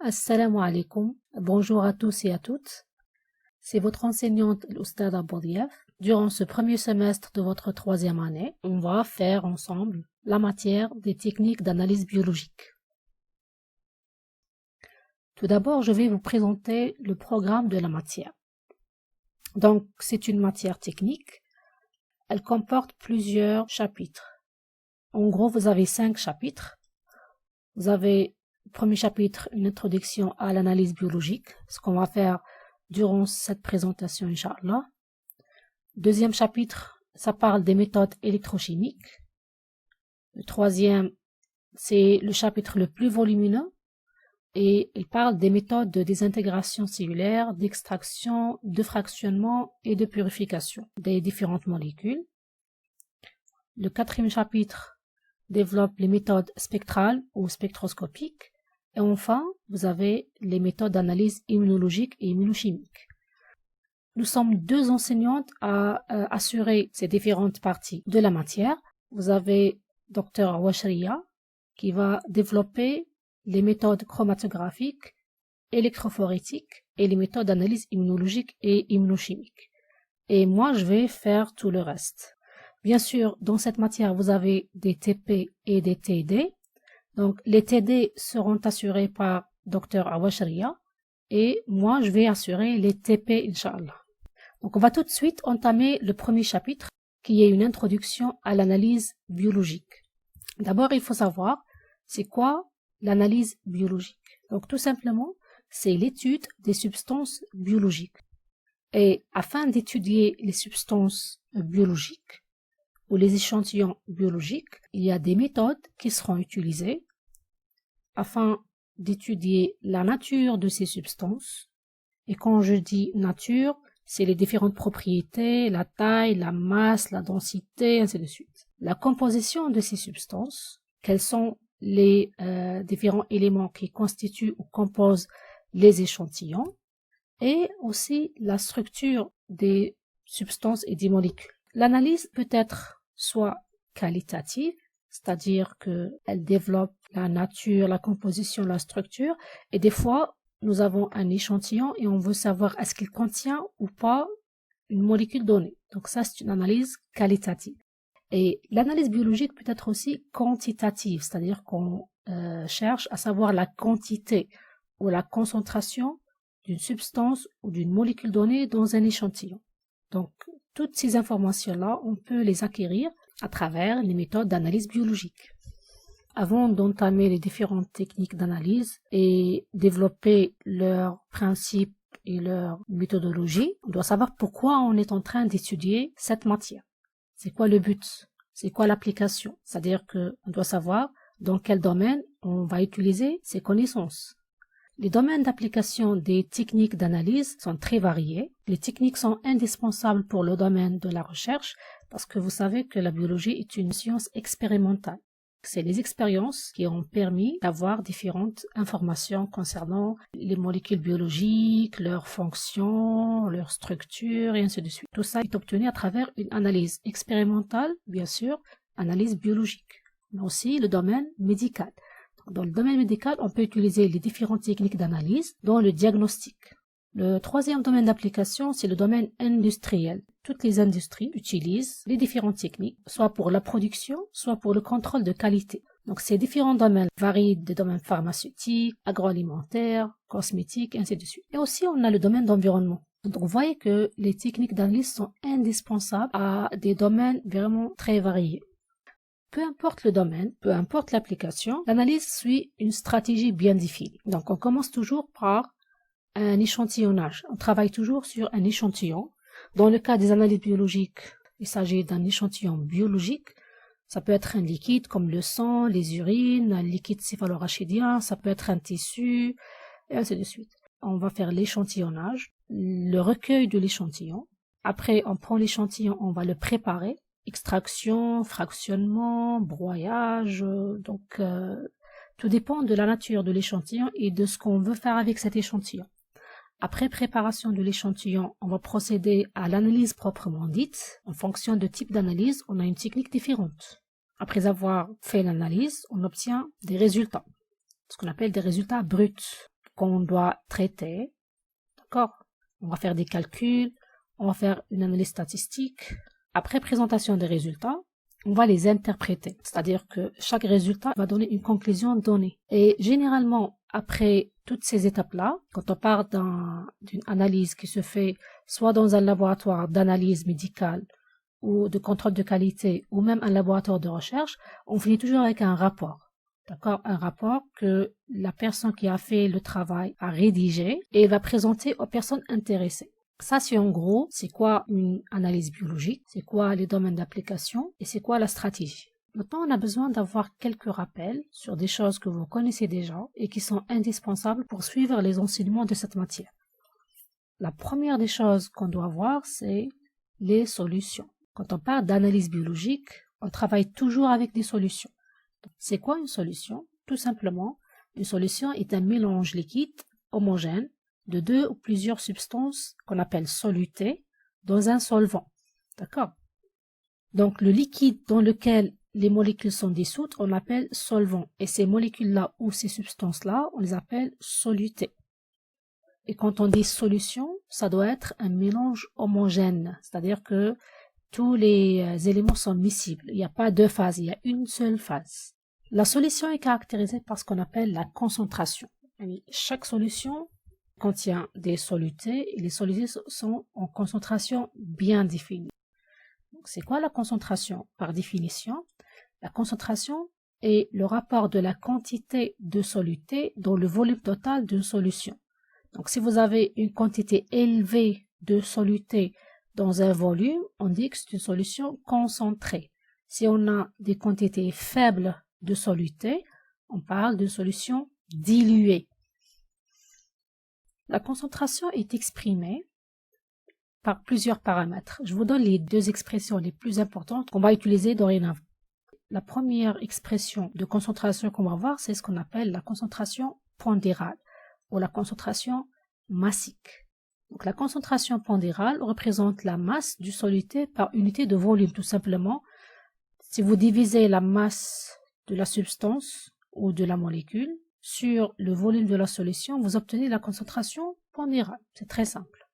Assalamu alaikum, bonjour à tous et à toutes. C'est votre enseignante l'Oustad Abou Diaf. Durant ce premier semestre de votre troisième année, on va faire ensemble la matière des techniques d'analyse biologique. Tout d'abord, je vais vous présenter le programme de la matière. Donc, c'est une matière technique. Elle comporte plusieurs chapitres. En gros, vous avez 5 chapitres. Vous avez le premier chapitre, une introduction à l'analyse biologique, ce qu'on va faire durant cette présentation, Inch'Allah. Deuxième chapitre, ça parle des méthodes électrochimiques. Le troisième, c'est le chapitre le plus volumineux et il parle des méthodes de désintégration cellulaire, d'extraction, de fractionnement et de purification des différentes molécules. Le quatrième chapitre développe les méthodes spectrales ou spectroscopiques. Et enfin, vous avez les méthodes d'analyse immunologique et immunochimique. Nous sommes 2 enseignantes à assurer ces différentes parties de la matière. Vous avez Dr Awashriya qui va développer les méthodes chromatographiques, électrophorétiques et les méthodes d'analyse immunologique et immunochimique. Et moi, je vais faire tout le reste. Bien sûr, dans cette matière, vous avez des TP et des TD. Donc, les TD seront assurés par Dr Awashriya et moi, je vais assurer les TP, Inch'Allah. Donc, on va tout de suite entamer le premier chapitre qui est une introduction à l'analyse biologique. D'abord, il faut savoir, c'est quoi l'analyse biologique? Donc, tout simplement, c'est l'étude des substances biologiques. Et afin d'étudier les substances biologiques, ou les échantillons biologiques, il y a des méthodes qui seront utilisées afin d'étudier la nature de ces substances. Et quand je dis nature, c'est les différentes propriétés, la taille, la masse, la densité, ainsi de suite. La composition de ces substances, quels sont les différents éléments qui constituent ou composent les échantillons, et aussi la structure des substances et des molécules. L'analyse peut être soit qualitative, c'est-à-dire qu'elle développe la nature, la composition, la structure, et des fois, nous avons un échantillon et on veut savoir est-ce qu'il contient ou pas une molécule donnée. Donc ça, c'est une analyse qualitative. Et l'analyse biologique peut être aussi quantitative, c'est-à-dire qu'on cherche à savoir la quantité ou la concentration d'une substance ou d'une molécule donnée dans un échantillon. Donc, toutes ces informations-là, on peut les acquérir à travers les méthodes d'analyse biologique. Avant d'entamer les différentes techniques d'analyse et développer leurs principes et leur méthodologie, on doit savoir pourquoi on est en train d'étudier cette matière. C'est quoi le but? C'est quoi l'application? C'est-à-dire qu'on doit savoir dans quel domaine on va utiliser ces connaissances. Les domaines d'application des techniques d'analyse sont très variés. Les techniques sont indispensables pour le domaine de la recherche parce que vous savez que la biologie est une science expérimentale. C'est les expériences qui ont permis d'avoir différentes informations concernant les molécules biologiques, leurs fonctions, leur structure et ainsi de suite. Tout ça est obtenu à travers une analyse expérimentale, bien sûr, analyse biologique, mais aussi le domaine médical. Dans le domaine médical, on peut utiliser les différentes techniques d'analyse, dont le diagnostic. Le troisième domaine d'application, c'est le domaine industriel. Toutes les industries utilisent les différentes techniques, soit pour la production, soit pour le contrôle de qualité. Donc ces différents domaines varient des domaines pharmaceutiques, agroalimentaires, cosmétiques, ainsi de suite. Et aussi, on a le domaine d'environnement. Donc vous voyez que les techniques d'analyse sont indispensables à des domaines vraiment très variés. Peu importe le domaine, peu importe l'application, l'analyse suit une stratégie bien définie. Donc on commence toujours par un échantillonnage. On travaille toujours sur un échantillon. Dans le cas des analyses biologiques, il s'agit d'un échantillon biologique. Ça peut être un liquide comme le sang, les urines, un liquide céphalorachidien, ça peut être un tissu, et ainsi de suite. On va faire l'échantillonnage, le recueil de l'échantillon. Après, on prend l'échantillon, on va le préparer. Extraction, fractionnement, broyage, donc tout dépend de la nature de l'échantillon et de ce qu'on veut faire avec cet échantillon. Après préparation de l'échantillon, on va procéder à l'analyse proprement dite. En fonction de type d'analyse, on a une technique différente. Après avoir fait l'analyse, on obtient des résultats, ce qu'on appelle des résultats bruts. qu'on doit traiter. D'accord? On va faire des calculs, on va faire une analyse statistique. Après présentation des résultats, on va les interpréter. C'est-à-dire que chaque résultat va donner une conclusion donnée. Et généralement, après toutes ces étapes-là, quand on part d'une analyse qui se fait soit dans un laboratoire d'analyse médicale ou de contrôle de qualité ou même un laboratoire de recherche, on finit toujours avec un rapport. D'accord? Un rapport que la personne qui a fait le travail a rédigé et va présenter aux personnes intéressées. Ça, c'est en gros, c'est quoi une analyse biologique, c'est quoi les domaines d'application et c'est quoi la stratégie. Maintenant, on a besoin d'avoir quelques rappels sur des choses que vous connaissez déjà et qui sont indispensables pour suivre les enseignements de cette matière. La première des choses qu'on doit voir, c'est les solutions. Quand on parle d'analyse biologique, on travaille toujours avec des solutions. C'est quoi une solution? Tout simplement, une solution est un mélange liquide homogène de deux ou plusieurs substances qu'on appelle solutés dans un solvant. D'accord? Donc, le liquide dans lequel les molécules sont dissoutes, on l'appelle solvant. Et ces molécules-là ou ces substances-là, on les appelle solutés. Et quand on dit solution, ça doit être un mélange homogène. C'est-à-dire que tous les éléments sont miscibles. Il n'y a pas deux phases, il y a une seule phase. La solution est caractérisée par ce qu'on appelle la concentration. Chaque solution contient des solutés et les solutés sont en concentration bien définie. C'est quoi la concentration? Par définition, la concentration est le rapport de la quantité de solutés dans le volume total d'une solution. Donc si vous avez une quantité élevée de solutés dans un volume, on dit que c'est une solution concentrée. Si on a des quantités faibles de solutés, on parle d'une solution diluée. La concentration est exprimée par plusieurs paramètres. Je vous donne les deux expressions les plus importantes qu'on va utiliser dorénavant. La première expression de concentration qu'on va voir, c'est ce qu'on appelle la concentration pondérale ou la concentration massique. Donc la concentration pondérale représente la masse du soluté par unité de volume, tout simplement. Si vous divisez la masse de la substance ou de la molécule sur le volume de la solution, vous obtenez la concentration pondérale. C'est très simple.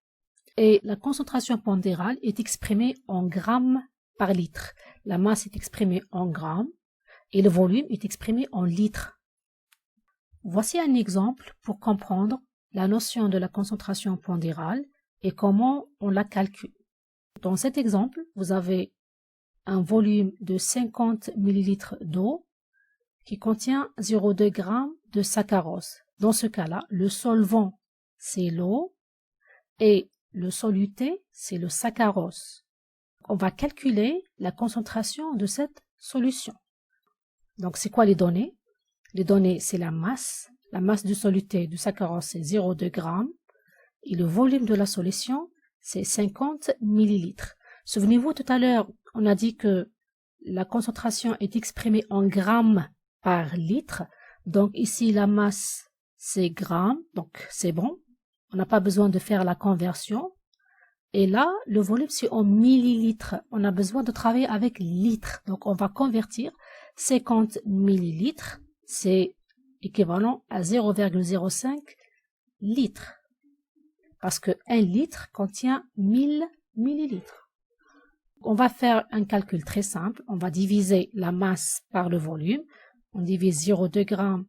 Et la concentration pondérale est exprimée en grammes par litre. La masse est exprimée en grammes et le volume est exprimé en litres. Voici un exemple pour comprendre la notion de la concentration pondérale et comment on la calcule. Dans cet exemple, vous avez un volume de 50 ml d'eau qui contient 0,2 g de saccharose. Dans ce cas-là, le solvant, c'est l'eau et le soluté, c'est le saccharose. On va calculer la concentration de cette solution. Donc, c'est quoi les données? Les données, c'est la masse. La masse du soluté du saccharose, c'est 0,2 g. Et le volume de la solution, c'est 50 ml. Souvenez-vous, tout à l'heure, on a dit que la concentration est exprimée en grammes par litre. Donc, ici, la masse, c'est grammes. Donc, c'est bon. On n'a pas besoin de faire la conversion. Et là, le volume, c'est en millilitres. On a besoin de travailler avec litres. Donc, on va convertir 50 millilitres. C'est équivalent à 0,05 litres. Parce que 1 litre contient 1000 millilitres. On va faire un calcul très simple. On va diviser la masse par le volume. On divise 0,2 g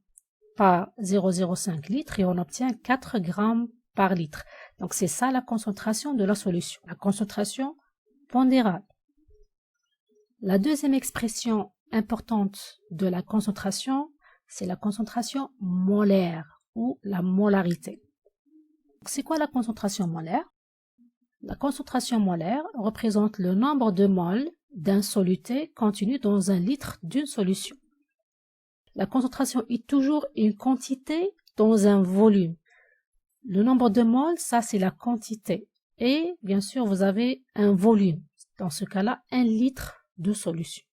par 0,05 litres et on obtient 4 grammes par litre. Donc, c'est ça la concentration de la solution, la concentration pondérale. La deuxième expression importante de la concentration, c'est la concentration molaire ou la molarité. C'est quoi la concentration molaire? La concentration molaire représente le nombre de moles d'un soluté contenu dans un litre d'une solution. La concentration est toujours une quantité dans un volume. Le nombre de moles, ça c'est la quantité. Et bien sûr, vous avez un volume. Dans ce cas-là, 1 litre de solution.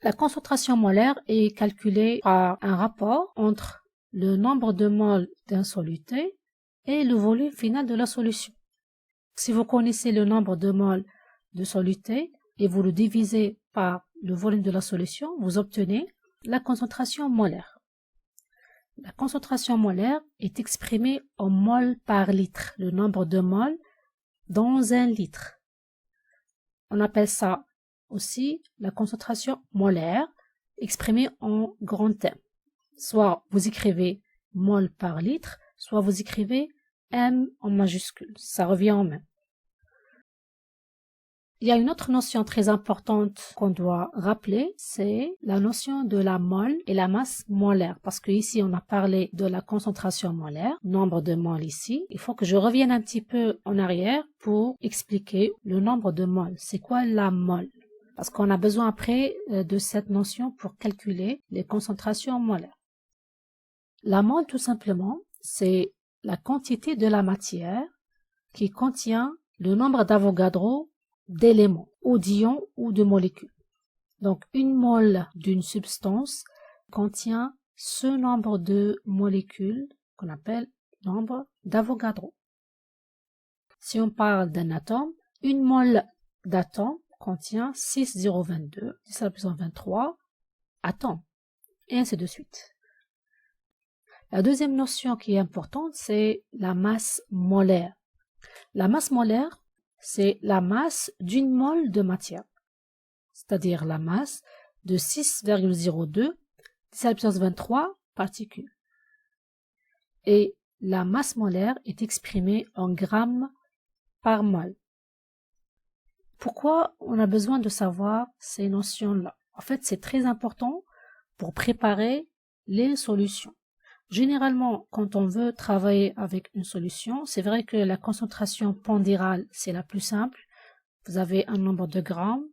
La concentration molaire est calculée par un rapport entre le nombre de moles d'un soluté et le volume final de la solution. Si vous connaissez le nombre de moles de soluté et vous le divisez par le volume de la solution, vous obtenez la concentration molaire. la concentration molaire est exprimée en mol par litre, le nombre de moles dans un litre. On appelle ça aussi la concentration molaire exprimée en grand M. Soit vous écrivez mol par litre, soit vous écrivez M en majuscule. Ça revient en même. Il y a une autre notion très importante qu'on doit rappeler, c'est la notion de la mole et la masse molaire. Parce que ici, on a parlé de la concentration molaire, nombre de moles ici. Il faut que je revienne un petit peu en arrière pour expliquer le nombre de moles. C'est quoi la mole? Parce qu'on a besoin après de cette notion pour calculer les concentrations molaires. La mole, tout simplement, c'est la quantité de la matière qui contient le nombre d'Avogadro d'éléments, ou d'ions ou de molécules. Donc, une mole d'une substance contient ce nombre de molécules qu'on appelle nombre d'Avogadro. Si on parle d'un atome, une mole d'atome contient 6,022, 10 à la puissance 23 atomes, et ainsi de suite. La deuxième notion qui est importante, c'est la masse molaire. La masse molaire, c'est la masse d'une mole de matière, c'est-à-dire la masse de 6,02, 10 à la puissance 23 particules. Et la masse molaire est exprimée en grammes par mole. Pourquoi on a besoin de savoir ces notions-là? En fait, c'est très important pour préparer les solutions. Généralement, quand on veut travailler avec une solution, c'est vrai que la concentration pondérale, c'est la plus simple. Vous avez un nombre de grammes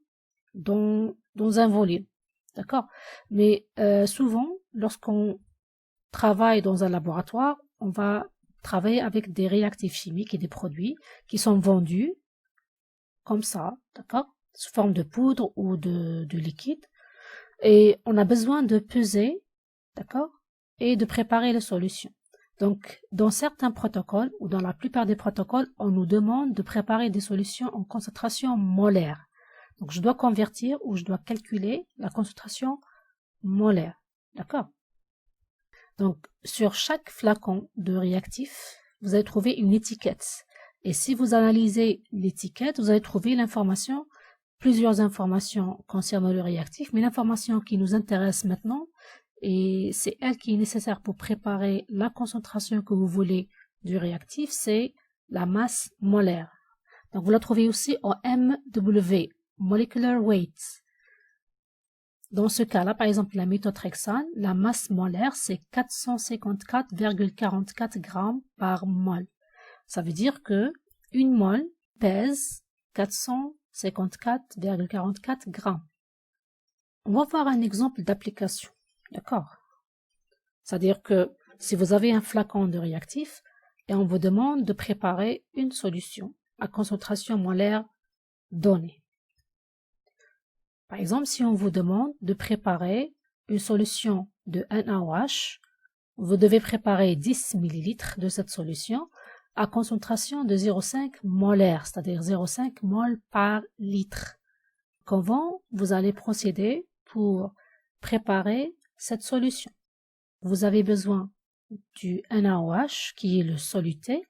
dans un volume. D'accord? Mais souvent, lorsqu'on travaille dans un laboratoire, on va travailler avec des réactifs chimiques et des produits qui sont vendus comme ça, d'accord? Sous forme de poudre ou de liquide. Et on a besoin de peser, d'accord? Et de préparer les solutions. Donc, dans certains protocoles, ou dans la plupart des protocoles, on nous demande de préparer des solutions en concentration molaire. Donc, je dois convertir ou je dois calculer la concentration molaire. D'accord? Donc, sur chaque flacon de réactif, vous allez trouver une étiquette. Et si vous analysez l'étiquette, vous allez trouver l'information, plusieurs informations concernant le réactif, mais l'information qui nous intéresse maintenant, et c'est elle qui est nécessaire pour préparer la concentration que vous voulez du réactif, c'est la masse molaire. Donc vous la trouvez aussi en MW, Molecular Weight. Dans ce cas-là, par exemple, la méthotrexate, la masse molaire, c'est 454,44 grammes par mol. Ça veut dire que une mole pèse 454,44 grammes. On va voir un exemple d'application. D'accord? C'est-à-dire que si vous avez un flacon de réactif et on vous demande de préparer une solution à concentration molaire donnée. Par exemple, si on vous demande de préparer une solution de NaOH, vous devez préparer 10 ml de cette solution à concentration de 0,5 molaire, c'est-à-dire 0,5 mol par litre. Comment vous allez procéder pour préparer cette solution? Vous avez besoin du NaOH, qui est le soluté,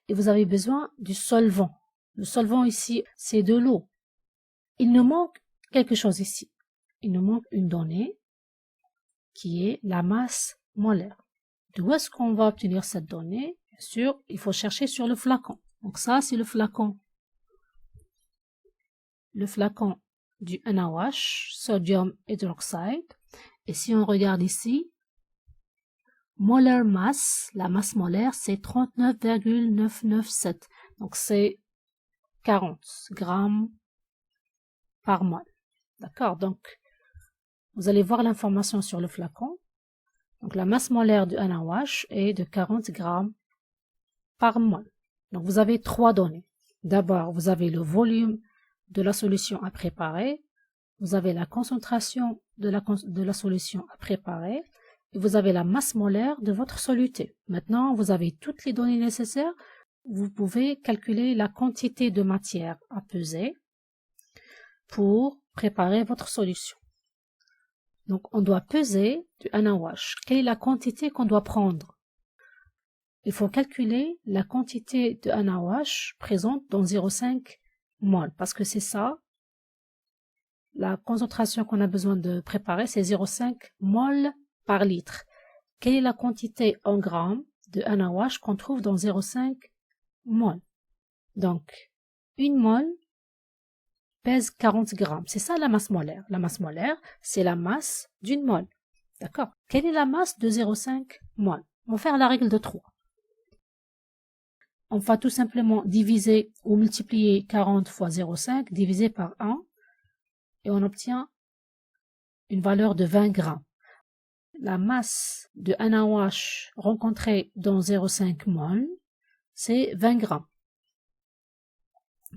et vous avez besoin du solvant. Le solvant ici, c'est de l'eau. Il nous manque quelque chose ici. Il nous manque une donnée qui est la masse molaire. D'où est-ce qu'on va obtenir cette donnée? Bien sûr, il faut chercher sur le flacon. Donc ça, c'est le flacon. Le flacon du NaOH, sodium hydroxide. Et si on regarde ici, molar mass, la masse molaire, c'est 39,997. Donc c'est 40 grammes par mol. D'accord? Donc, vous allez voir l'information sur le flacon. Donc, la masse molaire du NaOH est de 40 grammes par mol. Donc, vous avez trois données. D'abord, vous avez le volume de la solution à préparer. Vous avez la concentration de la solution à préparer. Et vous avez la masse molaire de votre soluté. Maintenant, vous avez toutes les données nécessaires. Vous pouvez calculer la quantité de matière à peser pour préparer votre solution. Donc, on doit peser du anawash. Quelle est la quantité qu'on doit prendre? Il faut calculer la quantité de anawash présente dans 0,5 mol, parce que c'est ça, la concentration qu'on a besoin de préparer, c'est 0,5 mol par litre. Quelle est la quantité en grammes de anawash qu'on trouve dans 0,5 mol? Donc, une mol pèse 40 grammes. C'est ça la masse molaire. La masse molaire, c'est la masse d'une mol. D'accord? Quelle est la masse de 0,5 mol? On va faire la règle de 3. On va tout simplement diviser ou multiplier 40 fois 0,5 divisé par 1 et on obtient une valeur de 20 grammes. La masse de anawash rencontrée dans 0,5 mol, c'est 20 grammes.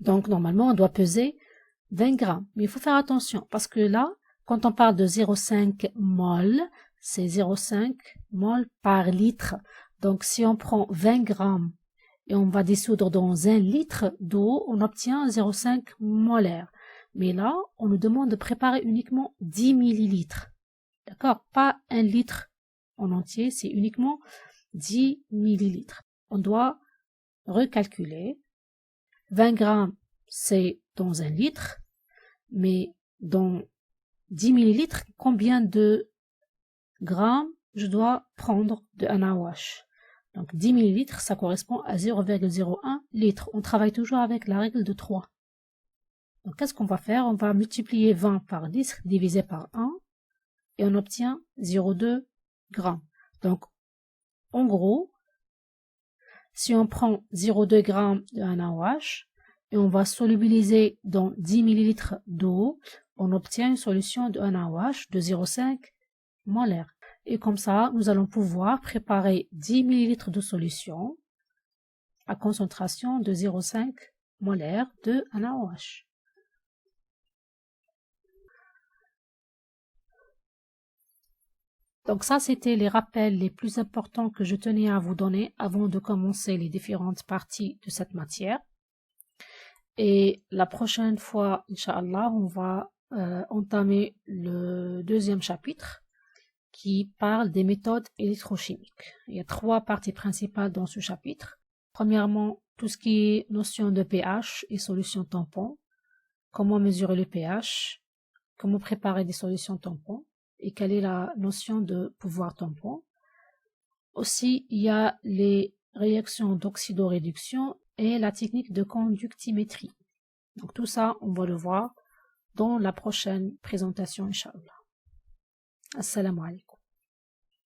Donc, normalement, on doit peser 20 grammes. Mais il faut faire attention parce que là, quand on parle de 0,5 mol, c'est 0,5 mol par litre. Donc, si on prend 20 grammes et on va dissoudre dans 1 litre d'eau, on obtient 0,5 molaire. Mais là, on nous demande de préparer uniquement 10 millilitres. D'accord? Pas 1 litre en entier, c'est uniquement 10 millilitres. On doit recalculer. 20 grammes, c'est dans 1 litre, mais dans 10 millilitres, combien de grammes je dois prendre de anawash? Donc 10 millilitres, ça correspond à 0,01 litre. On travaille toujours avec la règle de 3. Donc qu'est-ce qu'on va faire? On va multiplier 20 par 10 divisé par 1 et on obtient 0,2 grammes. Donc en gros, si on prend 0,2 grammes de anawash et on va solubiliser dans 10 millilitres d'eau, on obtient une solution de anawash de 0,5 molaire. Et comme ça, nous allons pouvoir préparer 10 millilitres de solution à concentration de 0,5 molaire de anawash. Donc ça, c'était les rappels les plus importants que je tenais à vous donner avant de commencer les différentes parties de cette matière. Et la prochaine fois, Inch'Allah, on va entamer le deuxième chapitre qui parle des méthodes électrochimiques. Il y a 3 parties principales dans ce chapitre. Premièrement, tout ce qui est notion de pH et solution tampon, comment mesurer le pH, comment préparer des solutions tampons et quelle est la notion de pouvoir tampon. Aussi, il y a les réactions d'oxydoréduction et la technique de conductimétrie. Donc tout ça, on va le voir dans la prochaine présentation, Inch'Allah. Assalamu alaikum.